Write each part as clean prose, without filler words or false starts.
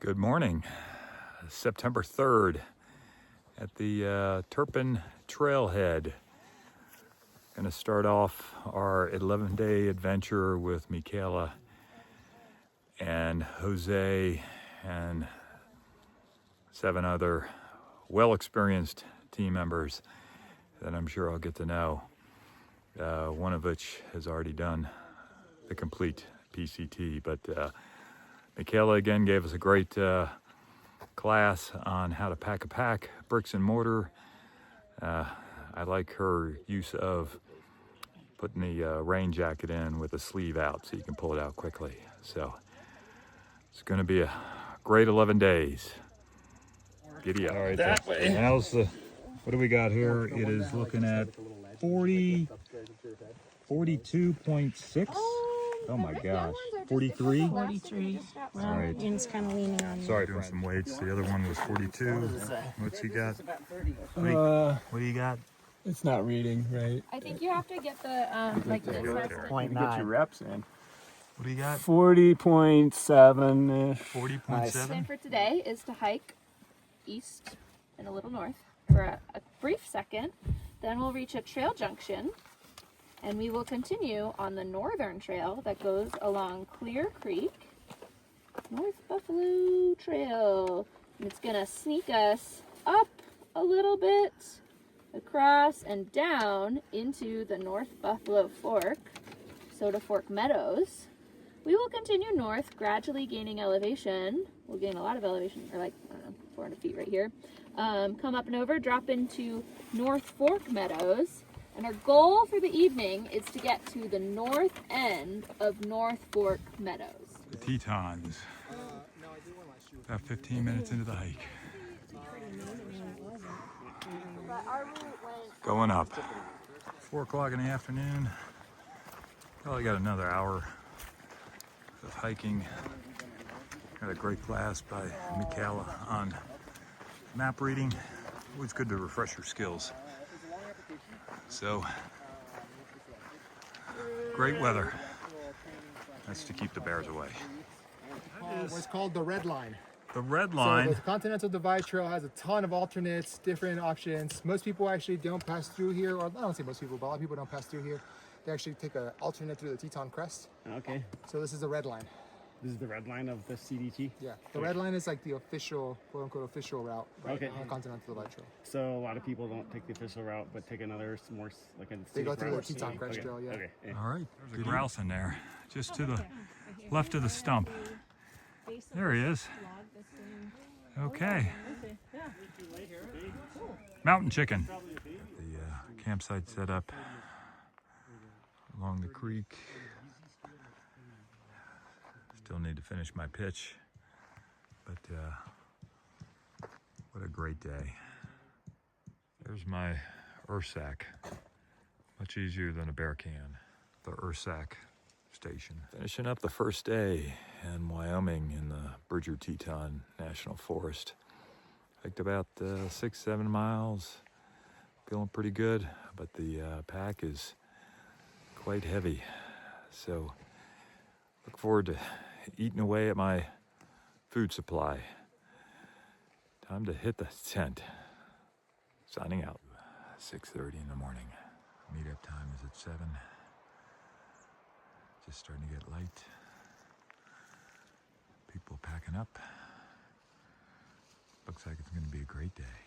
Good morning, September 3rd at the Turpin Trailhead. Going to start off our 11-day adventure with Michaela and Jose and 7 other well-experienced team members that I'm sure I'll get to know, one of which has already done the complete PCT, but Michaela again gave us a great class on how to pack a pack, bricks and mortar. I like her use of putting the rain jacket in with the sleeve out so you can pull it out quickly. So it's going to be a great 11 days. Giddy up. All right, that way. How's the, what do we got here? It is looking at 42.6. Oh my gosh, 43? 43. Well, all right. Ian's kind of leaning on me. Sorry, doing some weights. The other one was 42. What's he got? What do you got? It's not reading, right? I think you have to get the, like the You get your reps in. What do you got? 40.7-ish. 40.7? plan for today is to hike east and a little north for a brief second. Then we'll reach a trail junction and we will continue on the northern trail that goes along Clear Creek, North Buffalo Trail. And it's gonna sneak us up a little bit, across and down into the North Buffalo Fork, Soda Fork Meadows. We will continue north, gradually gaining elevation. We'll gain a lot of elevation, or like, I don't know, 400 feet right here. Come up and over, drop into North Fork Meadows. And our goal for the evening is to get to the north end of North Fork Meadows. The Tetons. About 15 minutes into the hike. Going up. 4 o'clock in the afternoon. Probably got another hour of hiking. Got a great class by Michaela on map reading. Always good to refresh your skills. So, great weather. That's to keep the bears away. What's called the red line. The red line. So the Continental Divide Trail has a ton of alternates, different options. Most people actually don't pass through here, or I don't say most people, but a lot of people don't pass through here. They actually take an alternate through the Teton Crest. Okay. So this is the red line. This is the red line of the CDT? Yeah. The red line is like the official, quote unquote, official route on the Continental Divide Trail. So a lot of people don't take the official route, but take another more like a They go through the route. Teton Crest Trail, yeah. Okay. Yeah. All right, there's a grouse in there, just to the left of the stump. There he is. Okay. Mountain chicken. The campsite set up along the creek. Still need to finish my pitch, but what a great day. There's my Ursack. Much easier than a bear can. The Ursack station. Finishing up the first day in Wyoming in the Bridger-Teton National Forest. Hiked about 6-7 miles. Feeling pretty good, but the pack is quite heavy. So look forward to eating away at my food supply. Time to hit the tent. Signing out. 6:30 in the morning. Meetup time is at 7. Just starting to get light. People packing up. Looks like it's going to be a great day.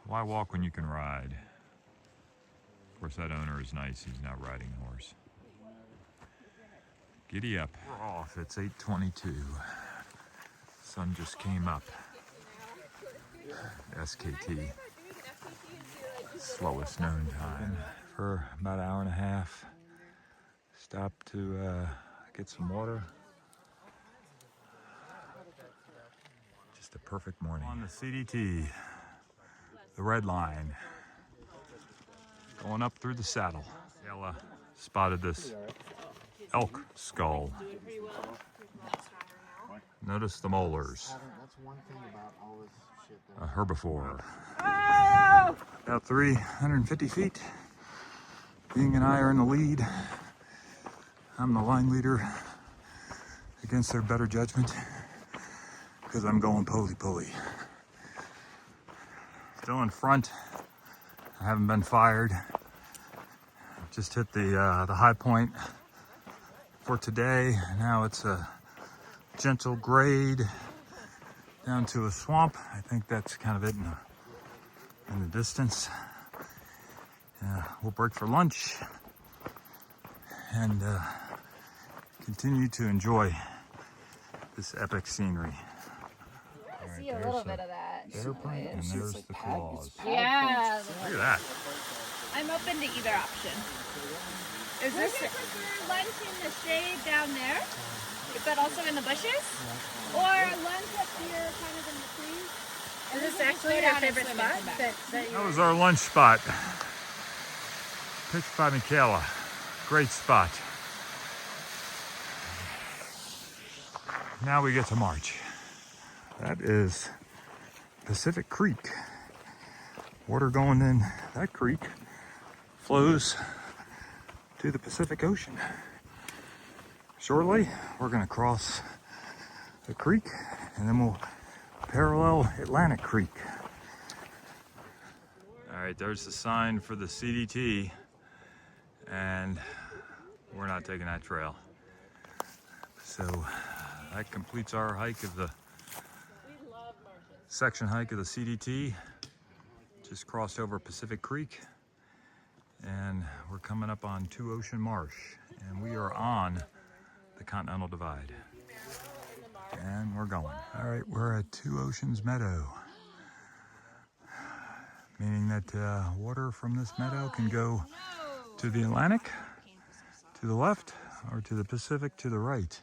Why walk when you can ride? Of course, that owner is nice. He's not riding a horse. Giddy up. We're off. It's 8:22. Sun just came up. SKT. Slowest known time. For about an hour and a half. Stopped to get some water. Just a perfect morning. On the CDT, the red line, going up through the saddle. Ella spotted this elk skull. Notice the molars. That's one thing about all this shit. A herbivore. About 350 feet. Ying and I are in the lead. I'm the line leader against their better judgment. because I'm going poly-poly. Still in front. I haven't been fired. Just hit the high point for today. Now it's a gentle grade down to a swamp. I think that's kind of it in the distance. We'll break for lunch and continue to enjoy this epic scenery. I see a little bit of that. Bear print, and there's the claws. Yeah. Look at that. I'm open to either option. Is this lunch in the shade down there, but also in the bushes? Or lunch up here, kind of in the trees? Is this actually your favorite spot? That was our lunch spot. Picked by Michaela. Great spot. Now we get to march. That is Pacific Creek. Water going in that creek flows to the Pacific Ocean. Shortly, we're going to cross the creek and then we'll parallel Atlantic Creek. All right, there's the sign for the CDT, and we're not taking that trail. So that completes our hike of the section hike of the CDT. Just crossed over Pacific Creek, and we're coming up on Two Ocean Marsh, and we are on the Continental Divide. And we're going. All right, we're at Two Oceans Meadow, meaning that water from this meadow can go to the Atlantic, to the left, or to the Pacific to the right.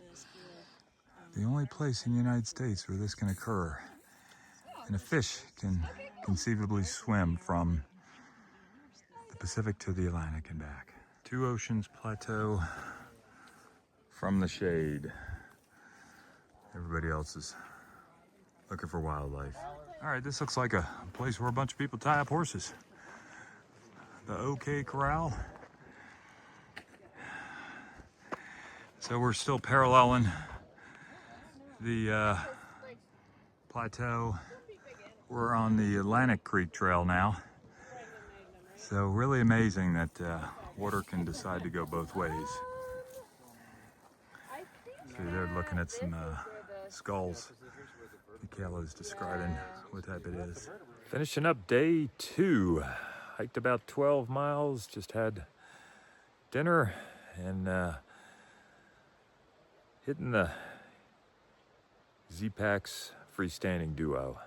The only place in the United States where this can occur. And a fish can conceivably swim from the Pacific to the Atlantic and back. Two Oceans Plateau from the shade. Everybody else is looking for wildlife. All right, this looks like a place where a bunch of people tie up horses. The OK Corral. So we're still paralleling the plateau. We're on the Atlantic Creek Trail now. So really amazing that water can decide to go both ways. See, they're looking at some skulls. Michaela's describing what type it is. Finishing up day 2. Hiked about 12 miles, just had dinner and hitting the Z-Packs freestanding duo.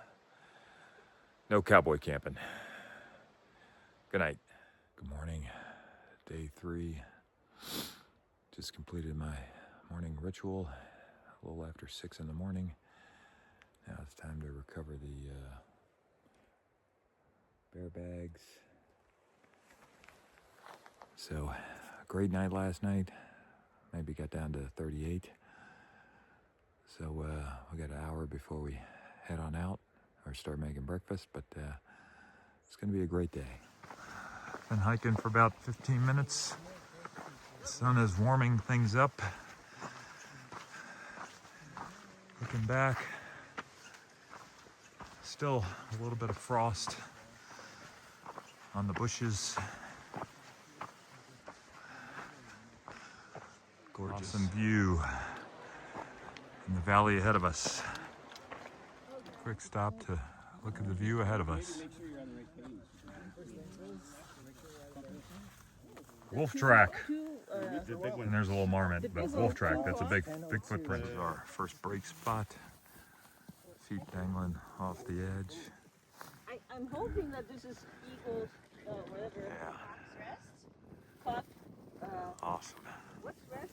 No cowboy camping. Good night. Good morning. Day 3. Just completed my morning ritual a little after 6 in the morning. Now it's time to recover the bear bags. So, a great night last night. Maybe got down to 38. So we got an hour before we head on out or start making breakfast, but it's gonna be a great day. Been hiking for about 15 minutes. The sun is warming things up. Looking back, still a little bit of frost on the bushes. Gorgeous. Awesome view in the valley ahead of us. Quick stop to look at the view ahead of us. Wolf track. And there's a little marmot, but wolf track, that's a big footprint. This is our first break spot. Feet dangling off the edge. I'm hoping that this is Eagle's, whatever. Yeah. Hawk, Awesome. what's rest?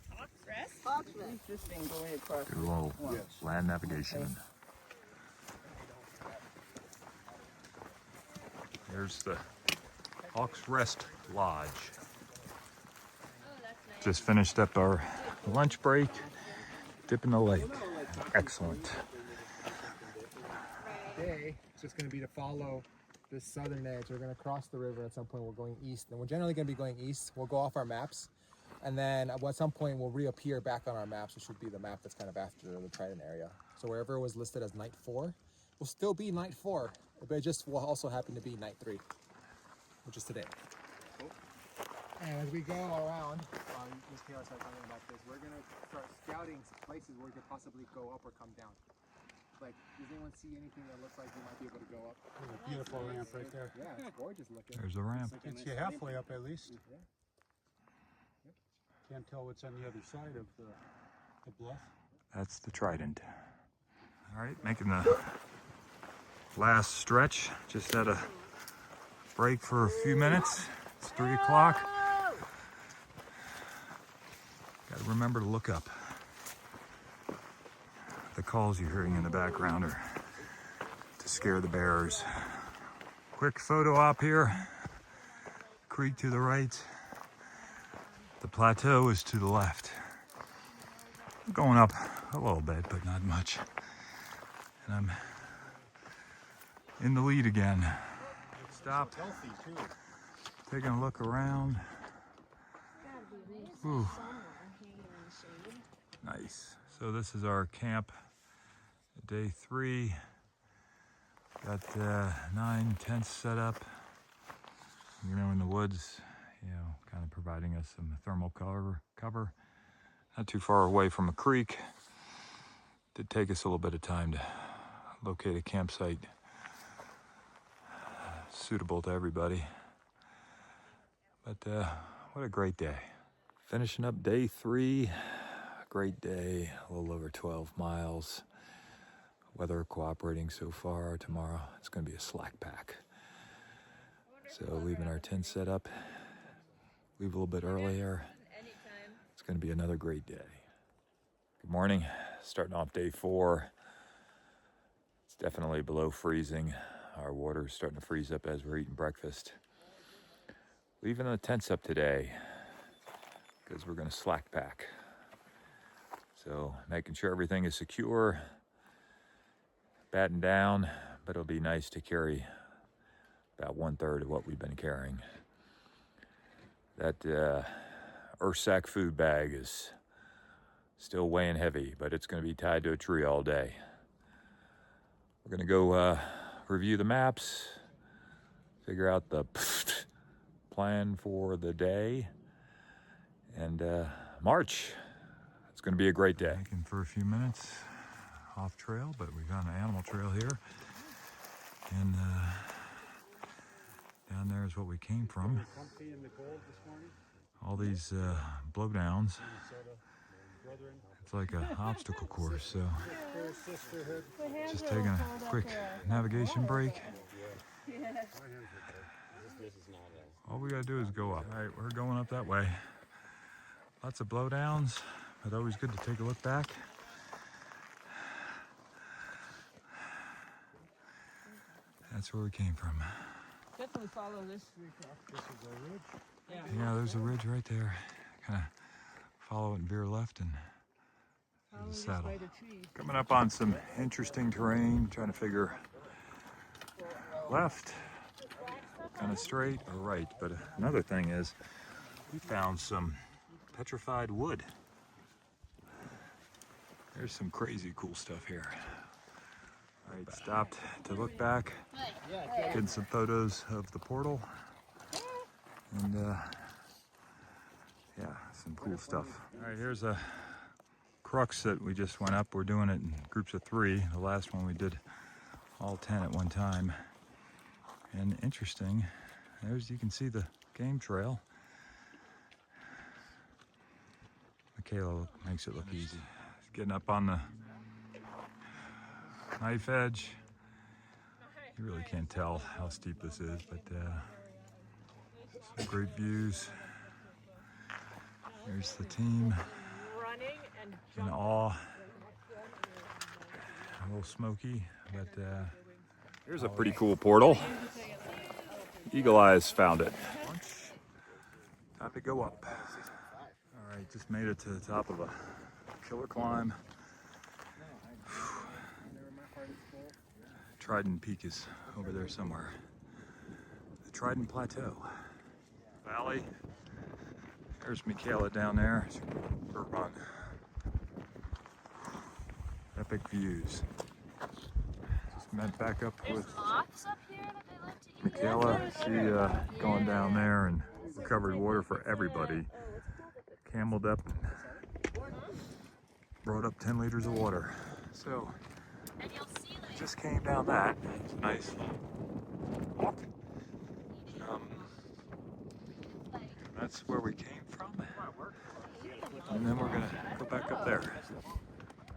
Hawk's Rest? Hawk's rest. This thing going across. Do a little land navigation. There's the Hawk's Rest Lodge. Just finished up our lunch break, dip in the lake. Excellent. Today, it's just going to be to follow this southern edge. We're going to cross the river at some point. We're going east, and we're generally going to be going east. We'll go off our maps, and then at some point we'll reappear back on our maps, which should be the map that's kind of after the Triton area. So wherever it was listed as night 4, will still be night 4, but it just will also happen to be night 3, which is today. And as we go around, Ms. Kayla started talking about this, we're going to start scouting places where we could possibly go up or come down. Like, does anyone see anything that looks like we might be able to go up? There's a beautiful ramp right there. Yeah, it's gorgeous looking. There's a ramp. Gets you halfway up at least. Yeah. Can't tell what's on the other side of the bluff. That's the Trident. All right, making the last stretch. Just had a break for a few minutes. It's 3 o'clock. Got to remember to look up. The calls you're hearing in the background are to scare the bears. Quick photo op here. Creek to the right. The plateau is to the left. I'm going up a little bit, but not much. And I'm in the lead again. Stopped. Taking a look around. Ooh. Nice. So this is our camp, day 3. Got 9 tents set up, you know, in the woods, you know, kind of providing us some thermal cover. Not too far away from a creek. Did take us a little bit of time to locate a campsite suitable to everybody. But what a great day. Finishing up day 3. Great day, a little over 12 miles. Weather cooperating so far. Tomorrow it's going to be a slack pack. So leaving our tent set up, leave a little bit earlier. It's going to be another great day. Good morning. Starting off day 4. It's definitely below freezing. Our water's starting to freeze up as we're eating breakfast. Leaving the tents up today because we're going to slack pack. So making sure everything is secure, batten down, but it'll be nice to carry about 1/3 of what we've been carrying. That Earthsack food bag is still weighing heavy, but it's going to be tied to a tree all day. We're going to go review the maps, figure out the plan for the day, and march. It's going to be a great day. Hiking for a few minutes off trail, but we found an animal trail here. And down there is what we came from. All these blowdowns. It's like an obstacle course, so just taking a quick navigation break. All we gotta do is go up. All right, we're going up that way. Lots of blowdowns, but always good to take a look back. That's where we came from. Definitely follow this. This is a ridge. Yeah, there's a ridge right there. Kind of follow it and veer left, and there's a saddle. Coming up on some interesting terrain, trying to figure left, kind of straight, or right. But another thing is, we found some petrified wood. There's some crazy cool stuff here. All right, stopped to look back, getting some photos of the portal, and yeah, some cool stuff. All right, here's a crux that we just went up. We're doing it in groups of 3. The last one we did all 10 at one time. And interesting, there's, you can see the game trail. Michaela makes it look easy. Getting up on the knife edge. You really can't tell how steep this is, but some great views. There's the team in awe. A little smoky, but here's a pretty cool portal. Eagle Eyes found it. Time to go up. All right, just made it to the top of a killer climb. Trident Peak is over there somewhere. The Trident Plateau. Valley. There's Michaela down there. That epic views. Just met back up with Moths up here that they like to eat. Michaela. She going down there and recovered water for everybody. Cameled up, brought up 10 liters of water. So just came down that. It's a nice walk. That's where we came from. And then we're gonna go back up there.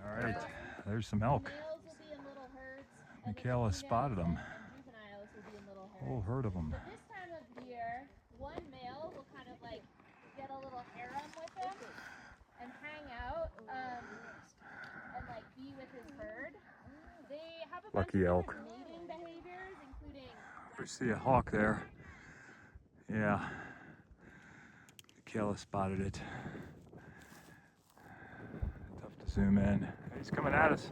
All right, there's some elk. Michaela spotted them. Whole herd of them. This time of year, one male will kind of like get a little harem with him and hang out and like be with his herd. They have a bunch Lucky of elk. mating behaviors, including. We see a hawk there. Yeah. Michaela spotted it. Tough to zoom in. He's coming at us.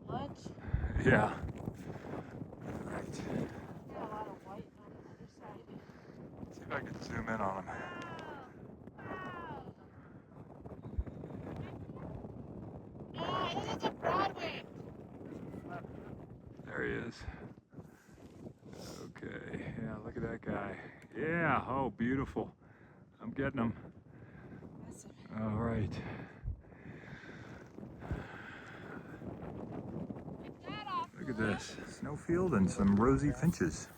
What? Yeah. Right. Yeah, a lot of white on the other side. See if I can zoom in on him. There he is. Okay, yeah, look at that guy. Yeah, oh, beautiful. I'm getting him. All right. Look at this, snowfield and some rosy finches.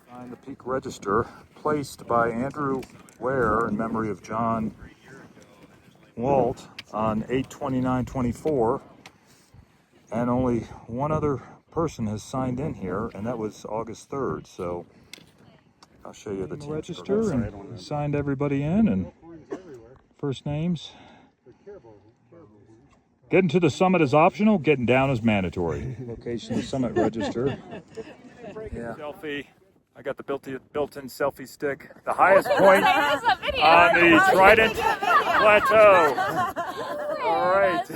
Find the peak register placed by Andrew Ware in memory of John Walt on 8/29/24, and only one other person has signed in here, and that was August 3rd. So I'll show you the register and signed everybody in and first names. Getting to the summit is optional, getting down is mandatory. Location, the summit register. Yeah. Selfie. I got the built-in selfie stick. The highest point on the Trident Plateau. All right. The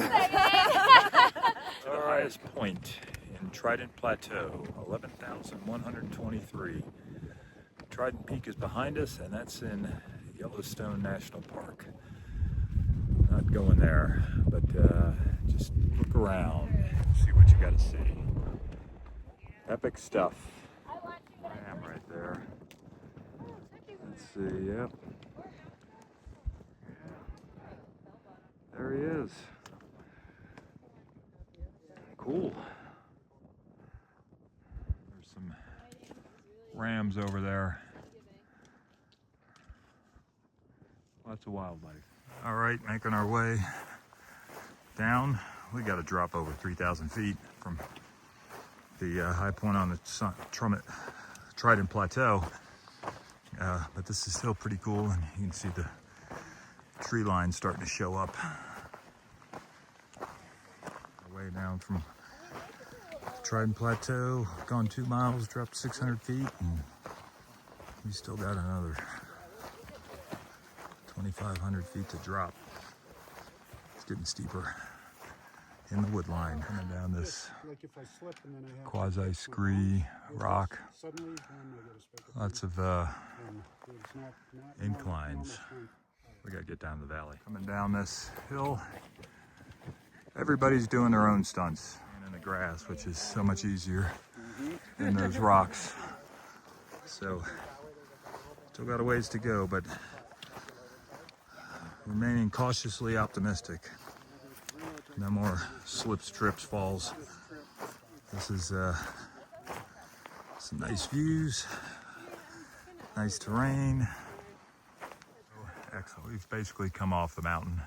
highest point in Trident Plateau, 11,123. Trident Peak is behind us, and that's in Yellowstone National Park. Not going there, but just look around, see what you got to see. Epic stuff. I am right there. Let's see, yep. There he is. Cool. There's some rams over there. Lots of wildlife. All right, making our way down. We got to drop over 3,000 feet from the high point on the Trident Plateau. But this is still pretty cool, and you can see the tree line starting to show up. Way down from Trident Plateau, gone 2 miles, dropped 600 feet, and we still got another 2,500 feet to drop. It's getting steeper in the wood line, coming down this quasi-scree rock. Lots of inclines. We gotta get down the valley. Coming down this hill, everybody's doing their own stunts in the grass, which is so much easier than those rocks. So, still got a ways to go, but remaining cautiously optimistic. No more slips, trips, falls. This is some nice views, nice terrain. Excellent. We've basically come off the mountain.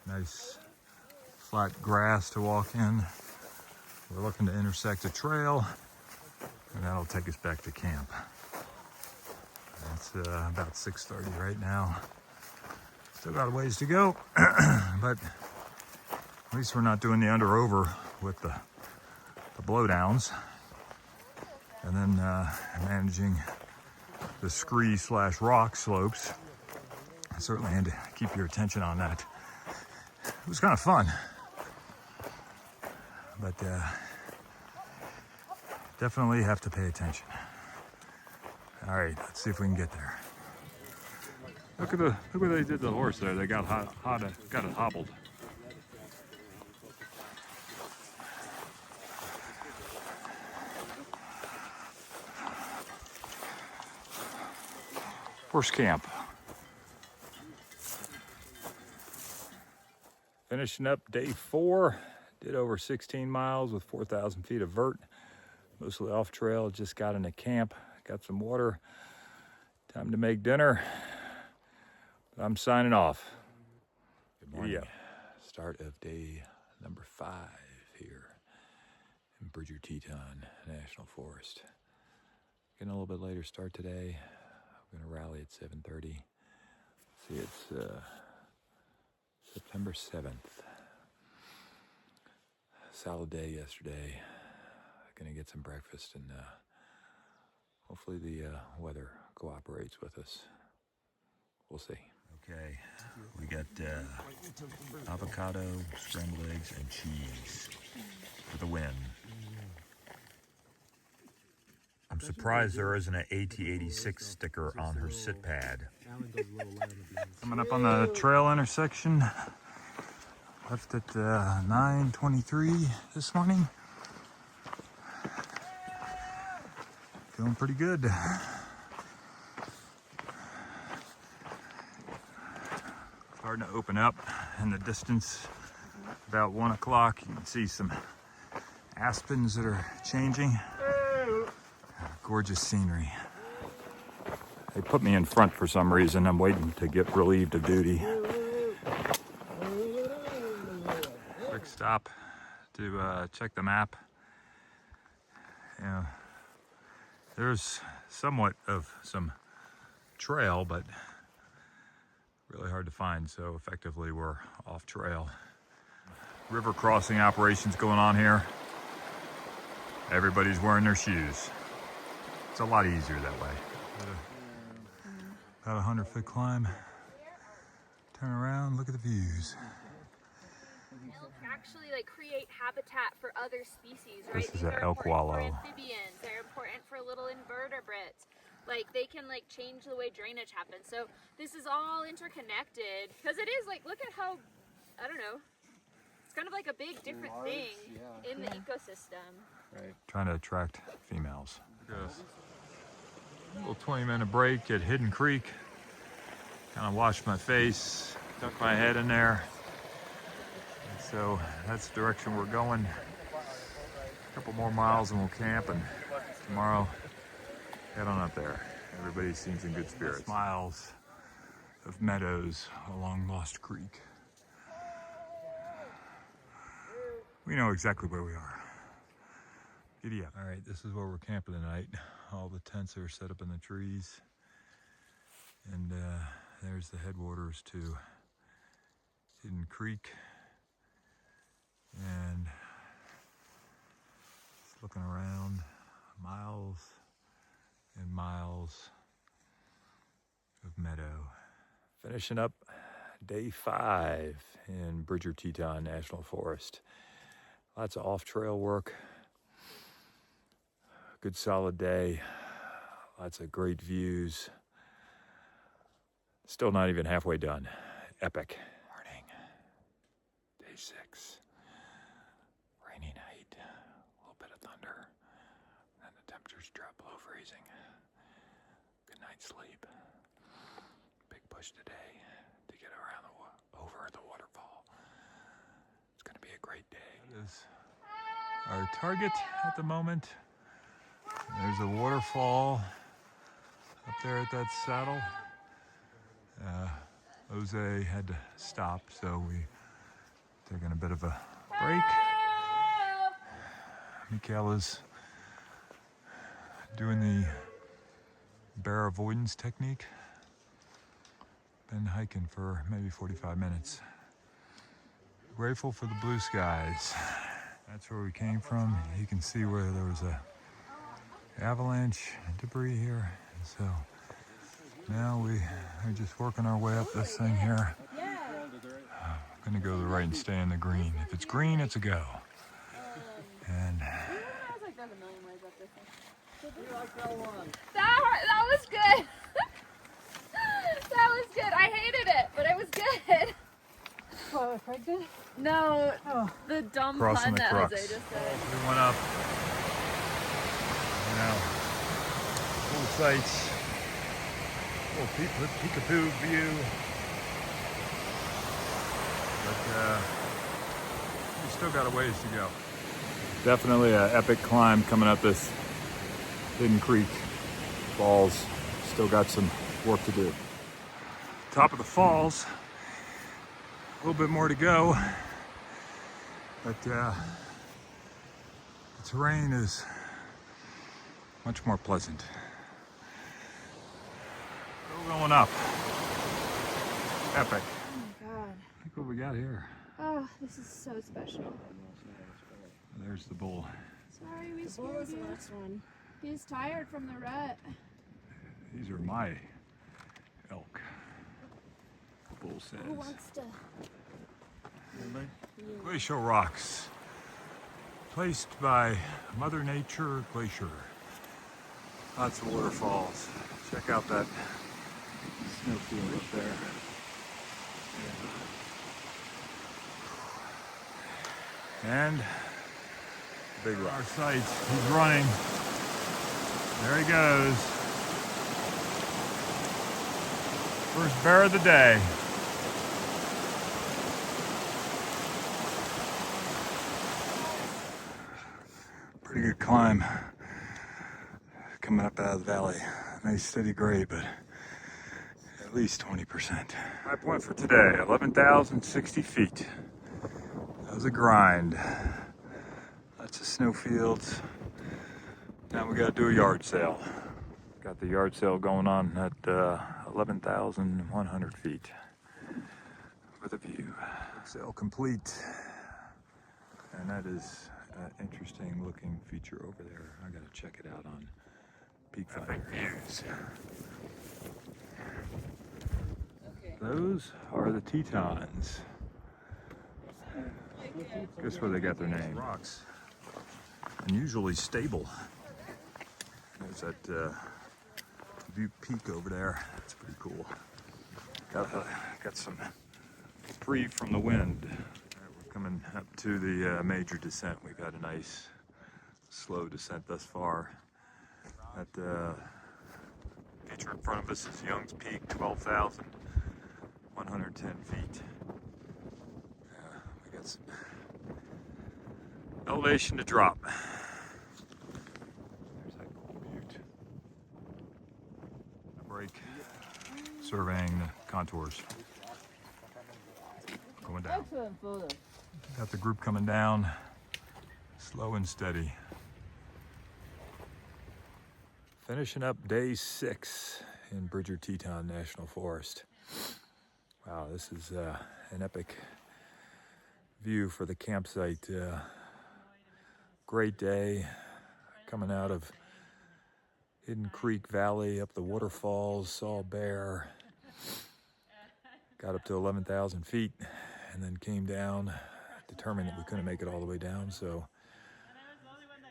Nice flat grass to walk in. We're looking to intersect a trail, and that'll take us back to camp. It's about 6:30 right now. Still got a ways to go, but at least we're not doing the under-over with the blowdowns, and then managing the scree/rock slopes. I certainly had to keep your attention on that. It was kind of fun, but definitely have to pay attention. All right, let's see if we can get there. Look what they did to the horse there. They got got it hobbled. Horse camp. Finishing up day 4. Did over 16 miles with 4,000 feet of vert. Mostly off trail. Just got into camp. Got some water. Time to make dinner. I'm signing off. Good morning. Yeah. Start of day number 5 here in Teton National Forest. Getting a little bit later start today. I'm gonna rally at 7:30. See, it's September 7th. Solid day yesterday. Gonna get some breakfast and hopefully the weather cooperates with us. We'll see. Okay, we got avocado, scrambled eggs, and cheese for the win. I'm surprised there isn't an AT86 sticker on her sit pad. Coming up on the trail intersection. Left at 9:23 this morning. Feeling pretty good. Starting to open up in the distance. About 1 o'clock, you can see some aspens that are changing. Gorgeous scenery. They put me in front for some reason. I'm waiting to get relieved of duty. Quick stop to check the map. Yeah, there's somewhat of some trail, but really hard to find, so effectively we're off trail. River crossing operations going on here. Everybody's wearing their shoes. It's a lot easier that way. About a 100-foot climb. Turn around, look at the views. Actually create habitat for other species, right? This is an elk wallow. For amphibians, they're important for little invertebrates. They can change the way drainage happens. So this is all interconnected because it is look at how, I don't know, it's kind of like a big different thing in the ecosystem. Right. Trying to attract females. Yes. A little 20-minute break at Hidden Creek. Kind of washed my face, tuck my head in there. And so that's the direction we're going. A couple more miles and we'll camp, and tomorrow head on up there. Everybody seems in good spirits. Miles of meadows along Lost Creek. We know exactly where we are. Giddy up. All right, this is where we're camping tonight. All the tents are set up in the trees. And there's the headwaters to Hidden Creek. And just looking around, miles and miles of meadow. Finishing up day 5 in Teton National Forest. Lots of off-trail work. Good solid day. Lots of great views. Still not even halfway done. Epic. Morning. Day 6. Rainy night. A little bit of thunder. And the temperatures drop below freezing. Good night's sleep. Big push today to get around over the waterfall. It's going to be a great day. That is our target at the moment. There's a waterfall up there at that saddle. Jose had to stop, so we taking a bit of a break. Michaela's doing the bear avoidance technique. Been hiking for maybe 45 minutes. Grateful for the blue skies. That's where we came from. You can see where there was a avalanche debris here. So now we are just working our way up this thing here. I'm gonna go to the right and stay in the green. If it's green, it's a go. And that was good. That was good. I hated it, but it was good. What, pregnant? No, Oh. the dumb Crossing pun the that crux. Jose just said. We went up. Now, cool sights. Little peekaboo view. But we still got a ways to go. Definitely an epic climb coming up this Hidden Creek Falls. Still got some work to do. Top of the falls. A little bit more to go. But the terrain is much more pleasant. Still going up. Epic. Oh my god. Look what we got here. Oh, this is so special. There's the bull. Sorry we scared you. One. He's tired from the rut. These are my elk. The bull says. Who wants to? Glacial rocks. Placed by Mother Nature Glacier. Lots of waterfalls. Check out that snowfield up there. And big rock. Our sights. He's running. There he goes. First bear of the day. Pretty good climb. Coming up out of the valley. Nice steady grade, but at least 20%. High point for today, 11,060 feet. That was a grind. Lots of snowfields. Now we gotta do a yard sale. Got the yard sale going on at 11,100 feet with a view. Sale complete. And that is an interesting looking feature over there. I gotta check it out on Peak Finder. Views. Those are the Tetons. Guess where they got their name? Rocks. Unusually stable. There's that view peak over there. That's pretty cool. Got some free from the wind. We're coming up to the major descent. We've had a nice slow descent thus far. That feature in front of us is Young's Peak, 12,110 feet. We got some elevation to drop. There's that cool butte. A break, surveying the contours. Going down. Excellent photo. Got the group coming down, slow and steady. Finishing up day 6 in Bridger Teton National Forest. Wow, this is an epic view for the campsite. Great day coming out of Hidden Creek Valley, up the waterfalls, saw a bear. Got up to 11,000 feet and then came down, determined that we couldn't make it all the way down, so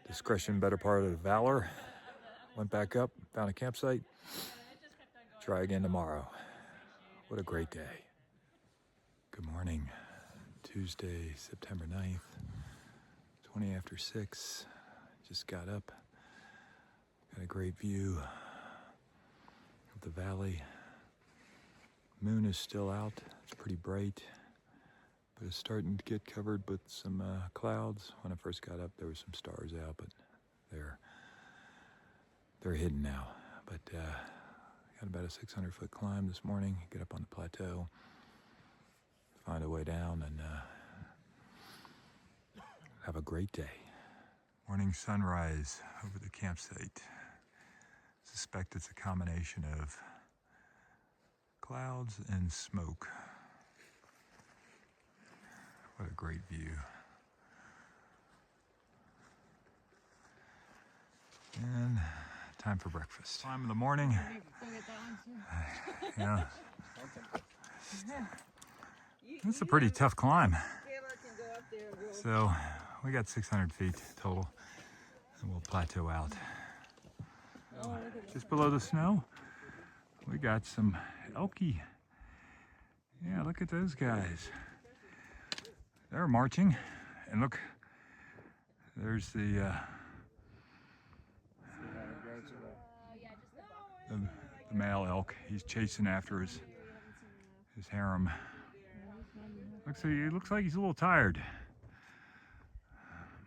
discretion better part of the valor. Went back up, found a campsite. Try again tomorrow. What a great day. Good morning. Tuesday, September 9th, 20 after 6. Just got up. Got a great view of the valley. Moon is still out. It's pretty bright, but it's starting to get covered with some clouds. When I first got up, there were some stars out, but they're hidden now. But got about a 600-foot climb this morning. Get up on the plateau, find a way down, and have a great day. Morning sunrise over the campsite. Suspect it's a combination of clouds and smoke. What a great view. And time for breakfast. Time in the morning. Yeah. It's a pretty tough climb. So we got 600 feet total, and we'll plateau out. Just below the snow, we got some elky. Yeah, look at those guys. They're marching. And look, there's the male elk. He's chasing after his harem. He looks like he's a little tired.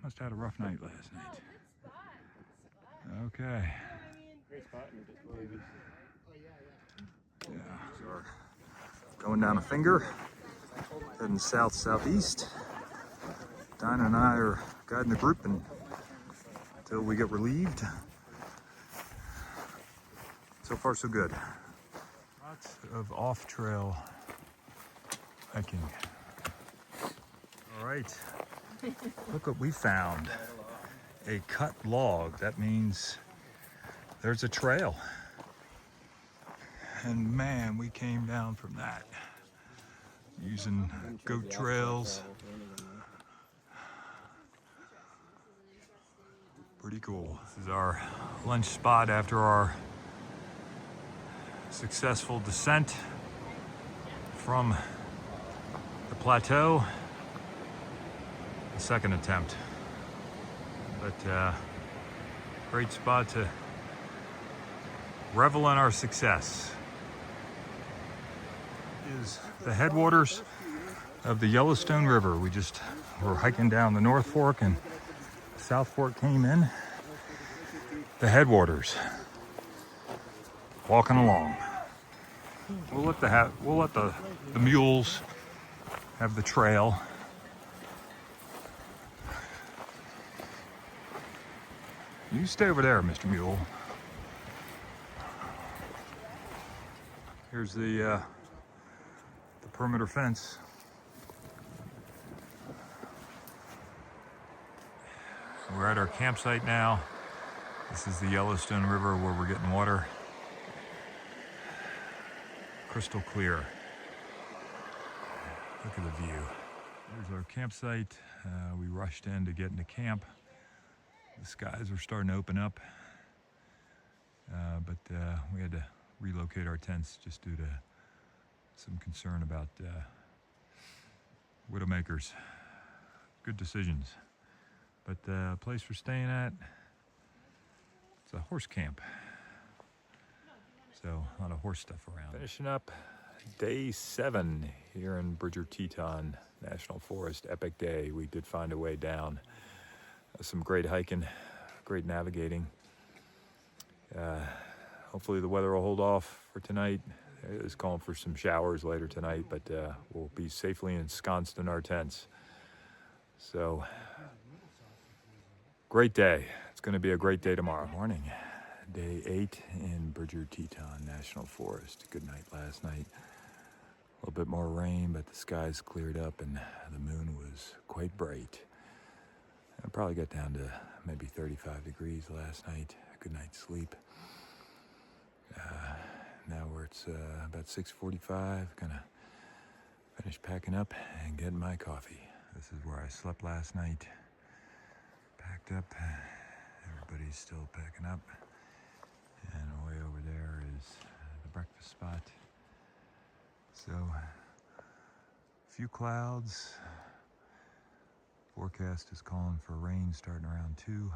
Must have had a rough night last night. Okay. Yeah, so we're going down a finger, heading south-southeast. Dinah and I are guiding the group until we get relieved. So far, so good. Lots of off-trail hiking. All right, look what we found. A cut log. That means there's a trail. And man, we came down from that using goat trails. Pretty cool. This is our lunch spot after our successful descent from the plateau. The second attempt. But great spot to revel in our success. Is the headwaters of the Yellowstone River. We just were hiking down the North Fork and South Fork came in. The headwaters. Walking along. We'll let the mules have the trail. You stay over there, Mr. Mule. Here's the perimeter fence. We're at our campsite now. This is the Yellowstone River where we're getting water. Crystal clear. Look at the view. There's our campsite. We rushed in to get into camp. The skies were starting to open up, but we had to relocate our tents just due to some concern about widowmakers. Good decisions. But the place we're staying at, it's a horse camp. So a lot of horse stuff around. Finishing up day 7 here in Bridger Teton National Forest. Epic day. We did find a way down. Some great hiking, great navigating. Hopefully the weather will hold off for tonight. It is calling for some showers later tonight, but we'll be safely ensconced in our tents. So, great day. It's going to be a great day tomorrow morning. Day 8 in Bridger Teton National Forest. Good night last night. A little bit more rain, but the skies cleared up and the moon was quite bright. I probably got down to maybe 35 degrees last night. A good night's sleep. Now it's about 6:45. Gonna finish packing up and getting my coffee. This is where I slept last night. Packed up. Everybody's still packing up. And way over there is the breakfast spot. So, a few clouds. Forecast is calling for rain starting around 2.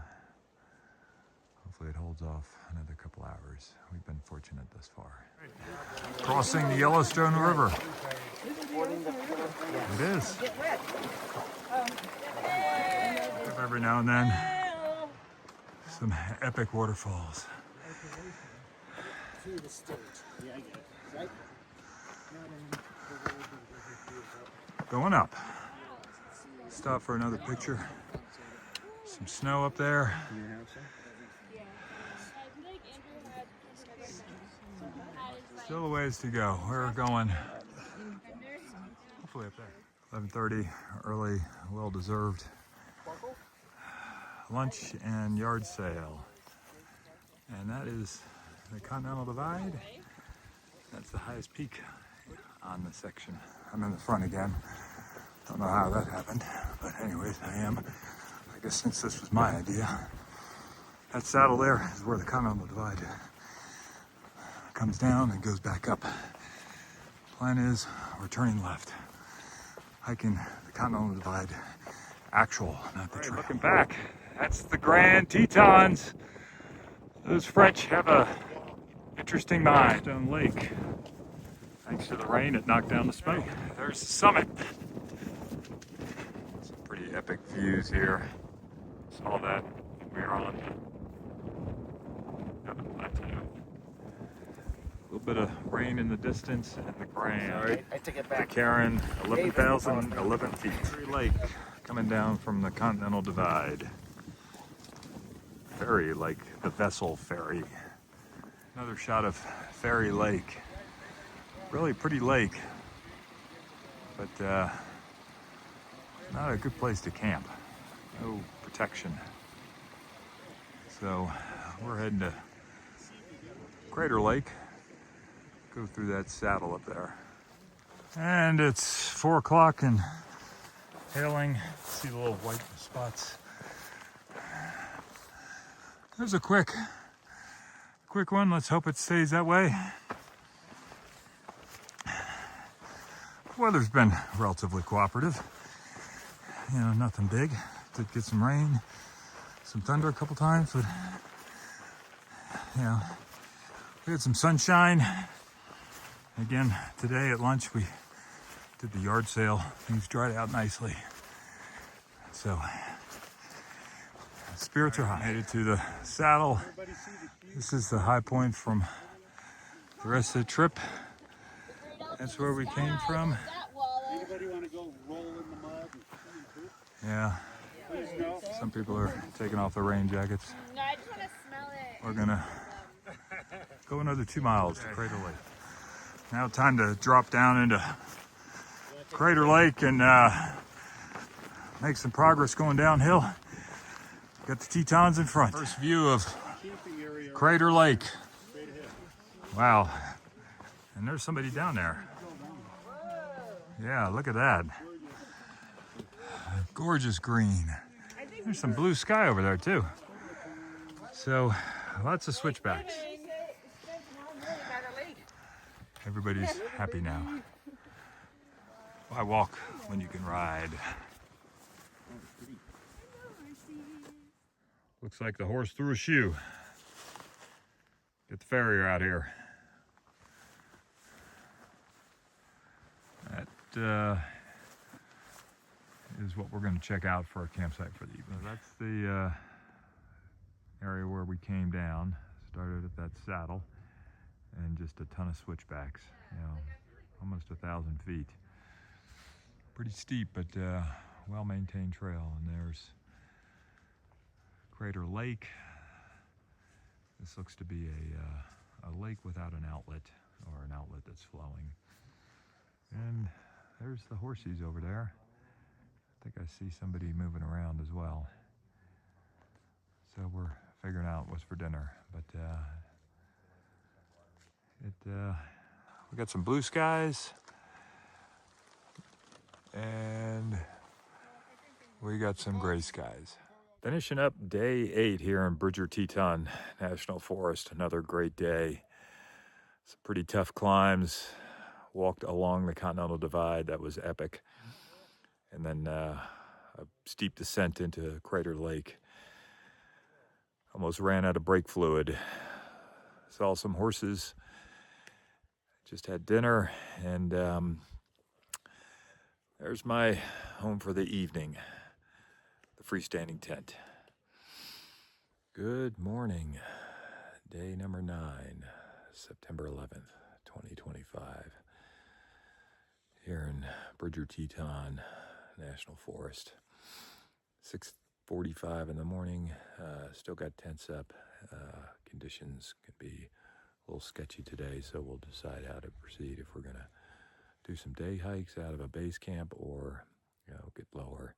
Hopefully it holds off another couple hours. We've been fortunate thus far. Crossing the Yellowstone River. It is. Every now and then, some epic waterfalls. Going up. Stop for another picture. Some snow up there. Still a ways to go. We're going hopefully up there. 11:30, early, well-deserved lunch and yard sale. And that is the Continental Divide. That's the highest peak on the section. I'm in the front again. Don't know how that happened, but anyways, I am. I guess since this was my idea. That saddle there is where the Continental Divide comes down and goes back up. Plan is we're turning left, hiking the Continental Divide, actual, not the trail. Looking back, that's the Grand Tetons. Those French have a interesting mind. Stone Lake. Thanks to the rain, it knocked down the smoke. There's the summit. Some pretty epic views here. Saw that we were on the plateau. A little bit of rain in the distance and the Grand. Sorry, I take it back. The Karen, 11,011 feet. Fairy Lake coming down from the Continental Divide. Ferry, like the vessel ferry. Another shot of Fairy Lake. Really pretty lake, but not a good place to camp. No protection. So we're heading to Crater Lake. Go through that saddle up there. And it's 4 o'clock and hailing. See the little white spots. There's a quick one. Let's hope it stays that way. Weather's been relatively cooperative. You know, nothing big. Did get some rain, some thunder a couple times, but you know, we had some sunshine. Again, today at lunch we did the yard sale. Things dried out nicely. So spirits are high. Made it to the saddle. This is the high point from the rest of the trip. That's where we came from. Anybody want to go roll in the mud and poop? Yeah. Some people are taking off their rain jackets. No, I just want to smell it. We're gonna go another 2 miles to Crater Lake. Now time to drop down into Crater Lake and make some progress going downhill. Got the Tetons in front. First view of Crater Lake. Wow. And there's somebody down there. Yeah, look at that. Gorgeous green. There's some blue sky over there too. So, lots of switchbacks. Everybody's happy now. Why walk when you can ride? Looks like the horse threw a shoe. Get the farrier out here. That is what we're going to check out for a campsite for the evening. So that's the area where we came down. Started at that saddle and just a ton of switchbacks. You know, almost 1,000 feet. Pretty steep, but well-maintained trail. And there's Crater Lake. This looks to be a lake without an outlet, or an outlet that's flowing. And there's the horsies over there. I think I see somebody moving around as well. So we're figuring out what's for dinner. But we got some blue skies, and we got some gray skies. Finishing up day 8 here in Bridger Teton National Forest. Another great day. Some pretty tough climbs. Walked along the Continental Divide. That was epic. And then a steep descent into Crater Lake. Almost ran out of brake fluid. Saw some horses. Just had dinner. And there's my home for the evening. The freestanding tent. Good morning. Day number 9, September 11th, 2025. Here in Bridger Teton National Forest. 6:45 in the morning. Still got tents up. Conditions can be a little sketchy today, so we'll decide how to proceed, if we're gonna do some day hikes out of a base camp or, you know, get lower.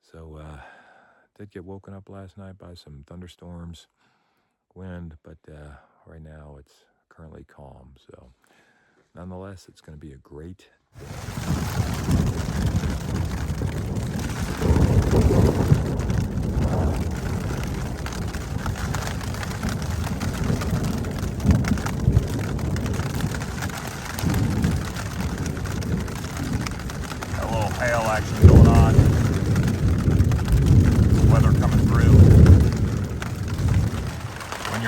So did get woken up last night by some thunderstorms, wind, but right now it's currently calm. So nonetheless, it's going to be a great day.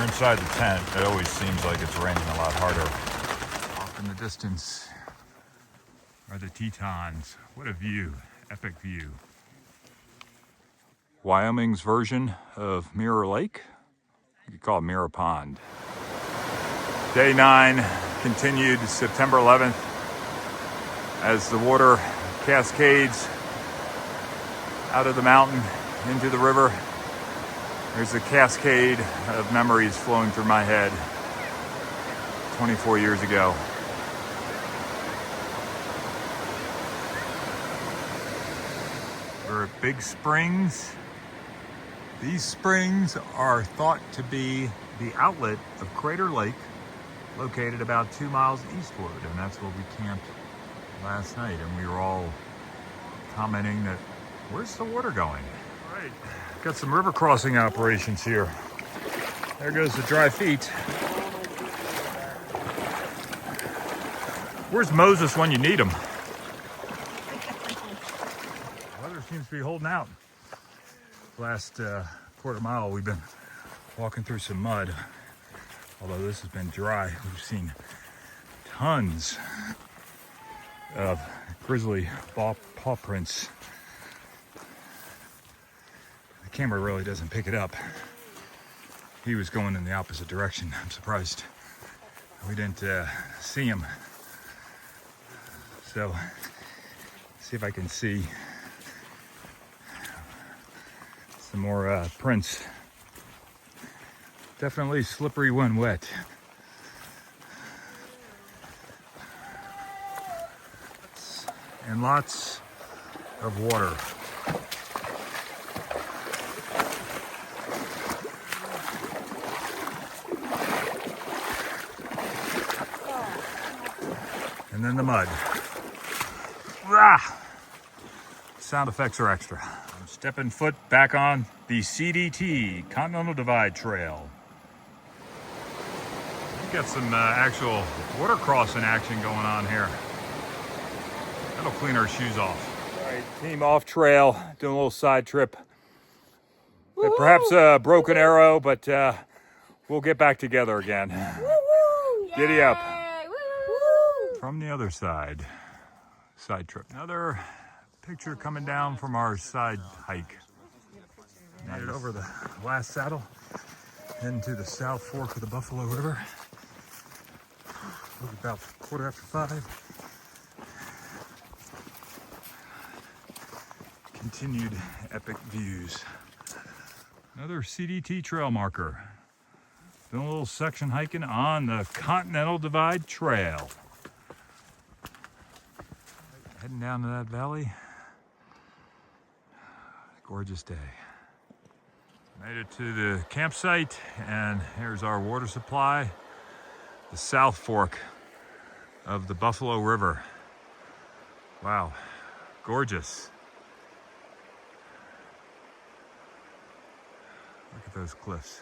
inside the tent, it always seems like it's raining a lot harder. Off in the distance are the Tetons. What a view, epic view. Wyoming's version of Mirror Lake. You could call it Mirror Pond. Day 9 continued September 11th as the water cascades out of the mountain into the river. There's a cascade of memories flowing through my head 24 years ago. We're at Big Springs. These springs are thought to be the outlet of Crater Lake, located about 2 miles eastward, and that's where we camped last night, and we were all commenting that, where's the water going? All right, got some river crossing operations here. There goes the dry feet. Where's Moses when you need him? Weather seems to be holding out. Last quarter mile, we've been walking through some mud. Although this has been dry, we've seen tons of grizzly paw prints. The camera really doesn't pick it up. He was going in the opposite direction. I'm surprised we didn't see him. So, see if I can see some more prints. Definitely slippery when wet. And lots of water. And then the mud. Ah! Sound effects are extra. I'm stepping foot back on the CDT, Continental Divide Trail. Got some actual water crossing action going on here. That'll clean our shoes off. All right, team off trail, doing a little side trip. Perhaps a broken arrow, but we'll get back together again. Giddy up. From the other side trip. Another picture coming down from our side hike. Made it over the last saddle, heading to the South Fork of the Buffalo River. About 5:15. Continued epic views. Another CDT trail marker. Doing a little section hiking on the Continental Divide Trail. Heading down to that valley. Gorgeous day. Made it to the campsite, and here's our water supply. The South Fork of the Buffalo River. Wow, gorgeous. Look at those cliffs.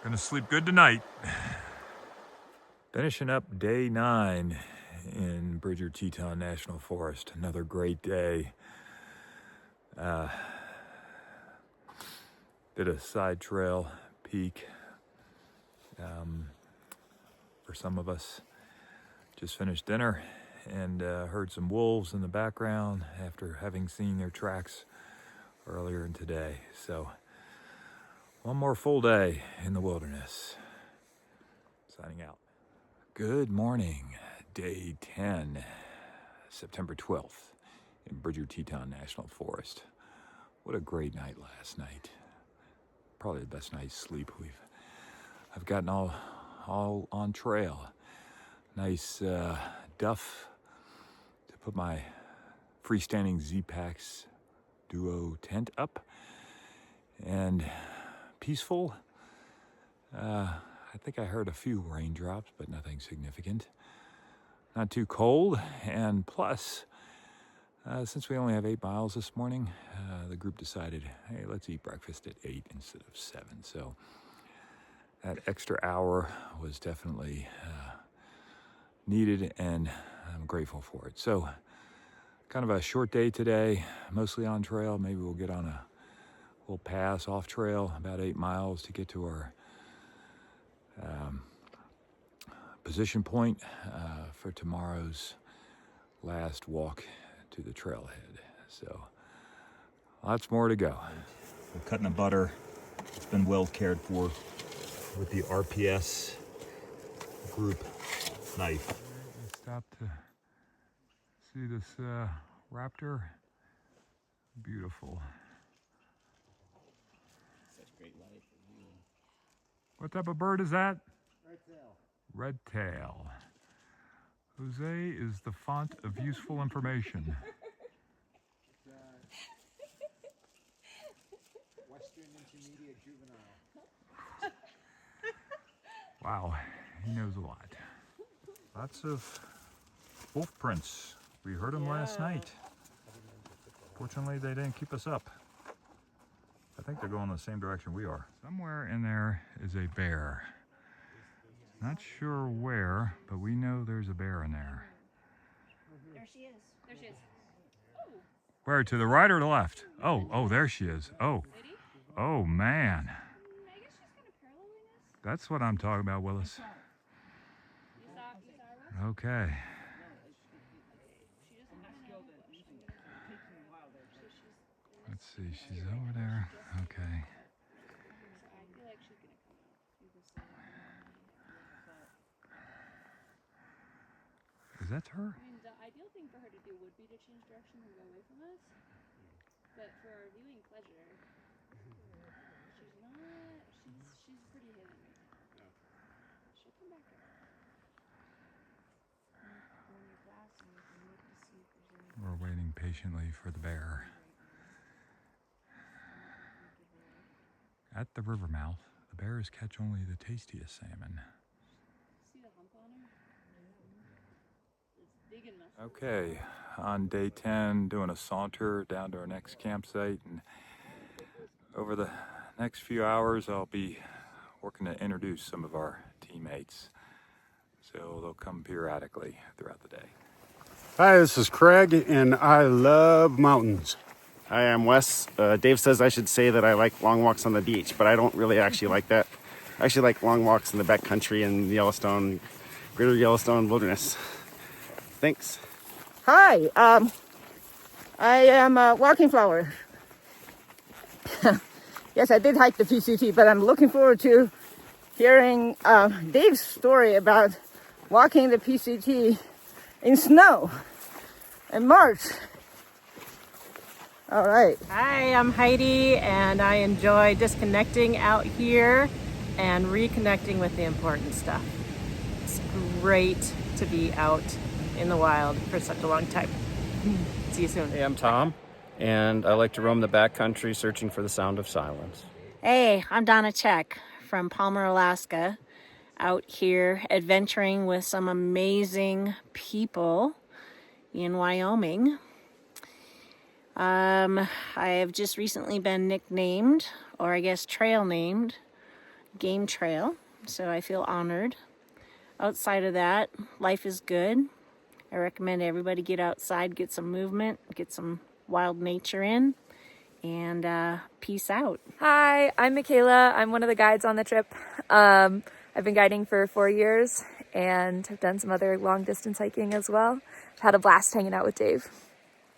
Gonna sleep good tonight. Finishing up day 9 in Bridger Teton National Forest. Another great day. Did a side trail peak for some of us. Just finished dinner and heard some wolves in the background after having seen their tracks earlier in today. So one more full day in the wilderness. Signing out. Good morning, day 10, September 12th in Bridger Teton National Forest. What a great night last night. Probably the best night's sleep I've gotten all on trail. Nice duff to put my freestanding Z-Packs Duo tent up, and peaceful. I think I heard a few raindrops, but nothing significant. Not too cold, and plus, since we only have 8 miles this morning, the group decided, hey, let's eat breakfast at 8 instead of 7. So that extra hour was definitely needed, and I'm grateful for it. So kind of a short day today, mostly on trail. Maybe we'll get on a we'll pass off trail about 8 miles to get to our position point for tomorrow's last walk to the trailhead. So lots more to go. We're cutting a butter. It's been well cared for with the RPS group knife. We stopped to see this raptor. Beautiful. Such great light. What type of bird is that? Red tail. Jose is the font of useful information. Western intermediate juvenile. Wow, he knows a lot. Lots of wolf prints. We heard them last night. Fortunately, they didn't keep us up. I think they're going the same direction we are. Somewhere in there is a bear. Not sure where, but we know there's a bear in there. There she is. There she is. Where, to the right or the left? Oh, there she is. Oh man. I guess she's kind of paralleling us. That's what I'm talking about, Willis. You saw her? Okay. Let's see, she's over there. Okay. I feel like she's gonna come out through this side. Is that her? I mean, the ideal thing for her to do would be to change direction and go away from us. But for our viewing pleasure, she's not. She's pretty hidden right now. She'll come back up. We're waiting patiently for the bear. At the river mouth, the bears catch only the tastiest salmon. See the hump on her? It's big enough. Okay, on day 10, doing a saunter down to our next campsite, and over the next few hours I'll be working to introduce some of our teammates. So they'll come periodically throughout the day. Hi, this is Craig, and I love mountains. Hi, I'm Wes. Dave says I should say that I like long walks on the beach, but I don't really actually like that. I actually like long walks in the backcountry in Yellowstone, Greater Yellowstone Wilderness. Thanks. Hi, I am Walking Flower. Yes, I did hike the PCT, but I'm looking forward to hearing Dave's story about walking the PCT in snow in March. All right. Hi, I'm Heidi, and I enjoy disconnecting out here and reconnecting with the important stuff. It's great to be out in the wild for such a long time. See you soon. Hey, I'm Tom, and I like to roam the backcountry searching for the sound of silence. Hey, I'm Donna Check from Palmer, Alaska, out here adventuring with some amazing people in Wyoming. I have just recently been nicknamed, or I guess trail named, Game Trail, so I feel honored. Outside of that, life is good. I recommend everybody get outside, get some movement, get some wild nature in, and peace out. Hi, I'm Michaela. I'm one of the guides on the trip. I've been guiding for 4 years and have done some other long distance hiking as well. I've had a blast hanging out with Dave.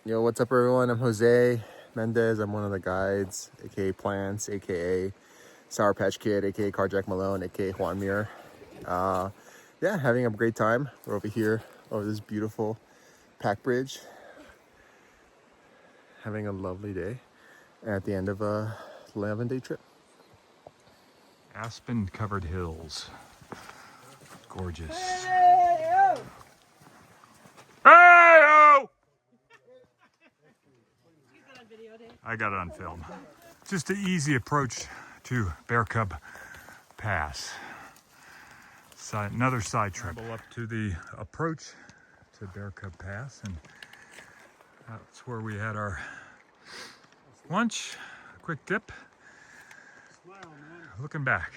Yo, what's up everyone? I'm Jose Mendez. I'm one of the guides, aka Plants, aka Sour Patch Kid, aka Carjack Malone, aka Juan Muir. Yeah, having a great time. We're over here over this beautiful pack bridge, having a lovely day at the end of a 11-day trip. Aspen covered hills. Gorgeous. Hey-oh! I got it on film. Just an easy approach to Bear Cub Pass. Another side trip. Up to the approach to Bear Cub Pass, and that's where we had our lunch. Quick dip. Looking back,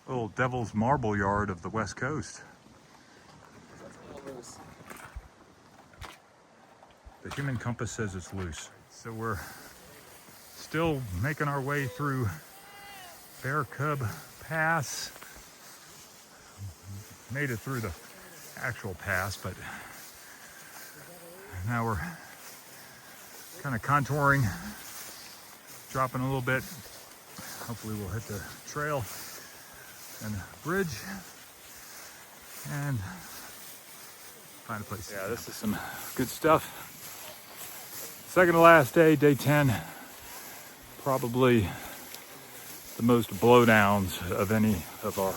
little Devil's Marble Yard of the West Coast. The human compass says it's loose, so we're still making our way through Bear Cub Pass. Made it through the actual pass, but now we're kind of contouring, dropping a little bit. Hopefully we'll hit the trail and the bridge and find a place. Yeah, this is some good stuff. Second to last day, day 10. Probably the most blowdowns of any of our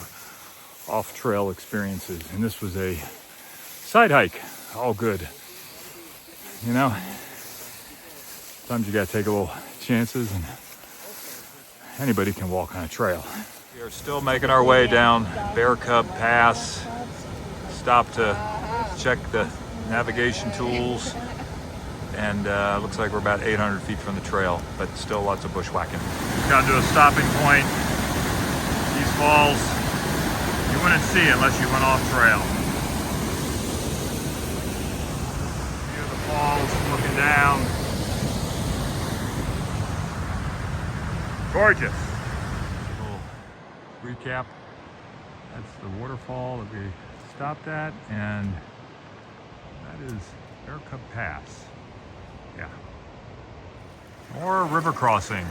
off-trail experiences. And this was a side hike, all good. You know, sometimes you gotta take a little chances, and anybody can walk on a trail. We are still making our way down Bear Cub Pass. Stopped to check the navigation tools, and looks like we're about 800 feet from the trail, but still lots of bushwhacking. Got to a stopping point. These falls, you wouldn't see unless you went off trail. View of the falls, looking down. Gorgeous. Little recap. That's the waterfall that we stopped at, and that is Bear Cub Pass. Yeah. More river crossing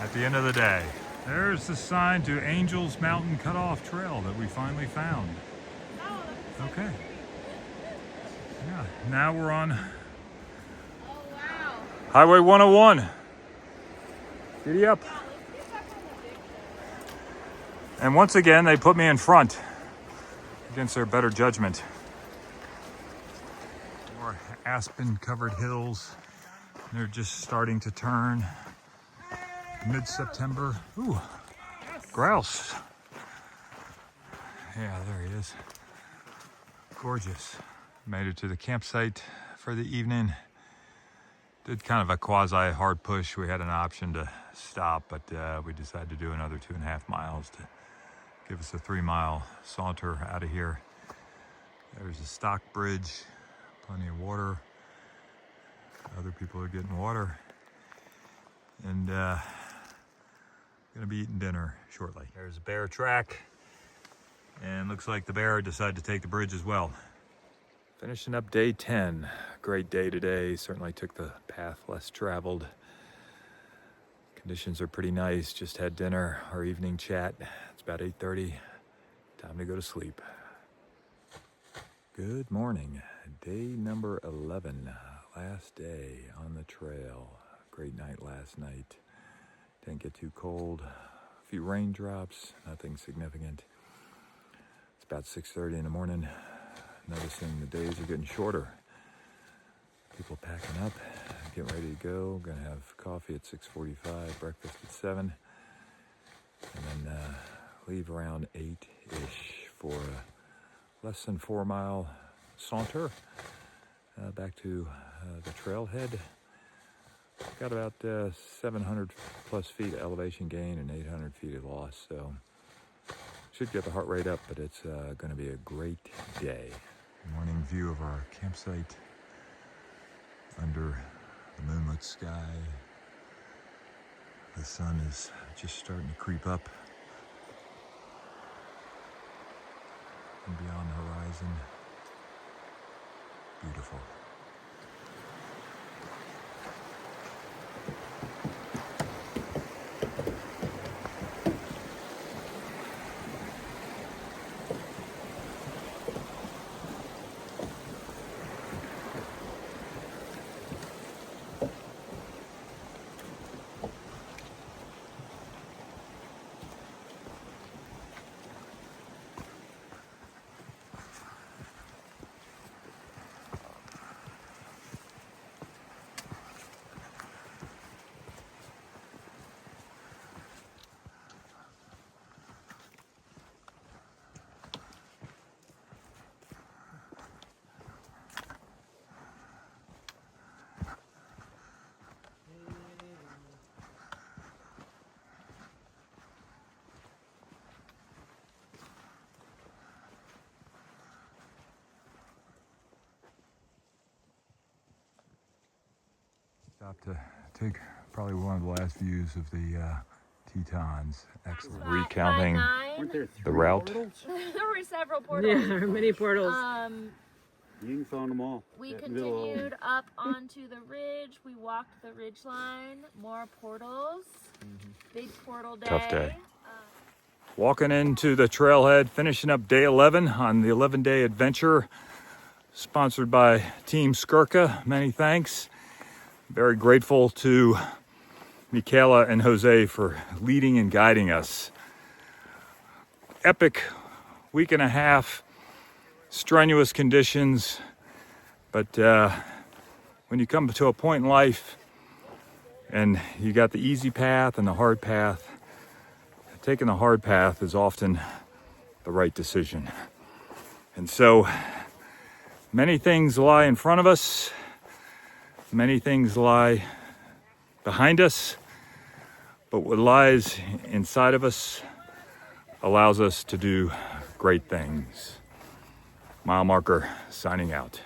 at the end of the day. There's the sign to Angels Mountain Cutoff Trail that we finally found. Okay. Yeah, now we're on Highway 101. Giddy up. And once again, they put me in front against their better judgment. More aspen-covered hills. They're just starting to turn. Mid-September. Ooh, grouse. Yeah, there he is. Gorgeous. Made it to the campsite for the evening. Did kind of a quasi-hard push. We had an option to stop, but we decided to do another 2.5 miles to give us a 3-mile saunter out of here. There's a stock bridge, plenty of water. Other people are getting water. And gonna be eating dinner shortly. There's a bear track, and looks like the bear decided to take the bridge as well. Finishing up day 10. Great day today. Certainly took the path less traveled. Conditions are pretty nice. Just had dinner, our evening chat. It's about 8:30. Time to go to sleep. Good morning. Day number 11. Last day on the trail. Great night last night. Didn't get too cold. A few raindrops, nothing significant. It's about 6:30 in the morning. Noticing the days are getting shorter. People packing up, getting ready to go. Gonna have coffee at 6:45, breakfast at 7. And then leave around 8-ish for a less than 4-mile saunter back to the trailhead. Got about 700 plus feet of elevation gain and 800 feet of loss, so should get the heart rate up, but it's going to be a great day. Morning view of our campsite under the moonlit sky. The sun is just starting to creep up and beyond the horizon. Beautiful. Stopped to take probably one of the last views of the Tetons. Excellent. Recounting the route. There were several portals. Yeah, there are many portals. You found them all. We continued up onto the ridge. We walked the ridge line. More portals. Big portal day. Tough day. Walking into the trailhead, finishing up day 11 on the 11-day adventure, sponsored by Team Skurka. Many thanks. Very grateful to Michaela and Jose for leading and guiding us. Epic week and a half, strenuous conditions, but when you come to a point in life and you got the easy path and the hard path, taking the hard path is often the right decision. And so many things lie in front of us, many things lie behind us, but what lies inside of us allows us to do great things. Mile Marker signing out.